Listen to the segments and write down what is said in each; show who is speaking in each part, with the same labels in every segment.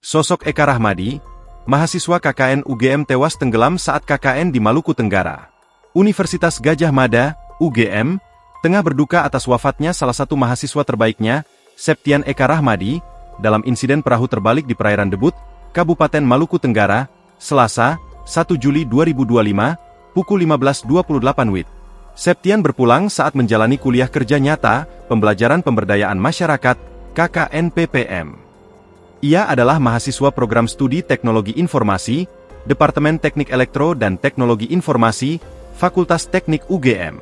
Speaker 1: Sosok Eka Rahmadi, mahasiswa KKN UGM tewas tenggelam saat KKN di Maluku Tenggara. Universitas Gadjah Mada, UGM, tengah berduka atas wafatnya salah satu mahasiswa terbaiknya, Septian Eka Rahmadi, dalam insiden perahu terbalik di perairan Debut, Kabupaten Maluku Tenggara, Selasa, 1 Juli 2025, pukul 15.28 WIB. Septian berpulang saat menjalani kuliah kerja nyata, pembelajaran pemberdayaan masyarakat, KKN PPM. Ia adalah mahasiswa program studi Teknologi Informasi, Departemen Teknik Elektro dan Teknologi Informasi, Fakultas Teknik UGM.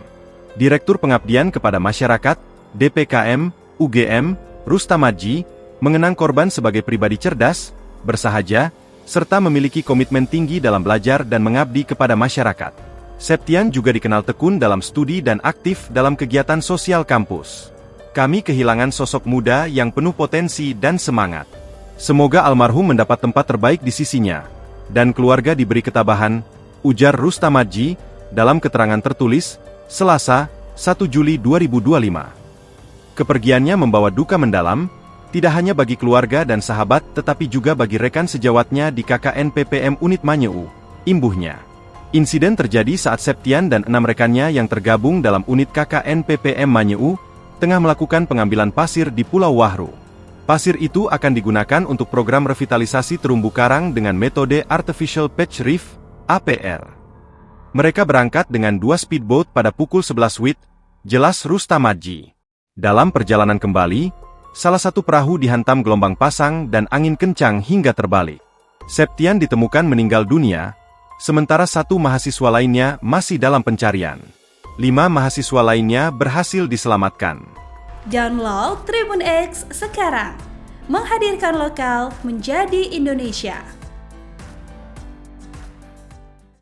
Speaker 1: Direktur Pengabdian kepada Masyarakat, DPKM, UGM, Rustamadji, mengenang korban sebagai pribadi cerdas, bersahaja, serta memiliki komitmen tinggi dalam belajar dan mengabdi kepada masyarakat. Septian juga dikenal tekun dalam studi dan aktif dalam kegiatan sosial kampus. Kami kehilangan sosok muda yang penuh potensi dan semangat. Semoga almarhum mendapat tempat terbaik di sisinya, dan keluarga diberi ketabahan, ujar Rustamadji, dalam keterangan tertulis, Selasa, 1 Juli 2025. Kepergiannya membawa duka mendalam, tidak hanya bagi keluarga dan sahabat tetapi juga bagi rekan sejawatnya di KKN PPM Unit Manyeu, imbuhnya. Insiden terjadi saat Septian dan 6 rekannya yang tergabung dalam unit KKN PPM Manyeu, tengah melakukan pengambilan pasir di Pulau Wahru. Pasir itu akan digunakan untuk program revitalisasi terumbu karang dengan metode Artificial Patch Reef, APR. Mereka berangkat dengan 2 speedboat pada pukul 11 WIB, jelas Rustamadji. Dalam perjalanan kembali, salah satu perahu dihantam gelombang pasang dan angin kencang hingga terbalik. Septian ditemukan meninggal dunia, sementara 1 mahasiswa lainnya masih dalam pencarian. 5 mahasiswa lainnya berhasil diselamatkan.
Speaker 2: Download Tribun X sekarang, menghadirkan lokal menjadi Indonesia.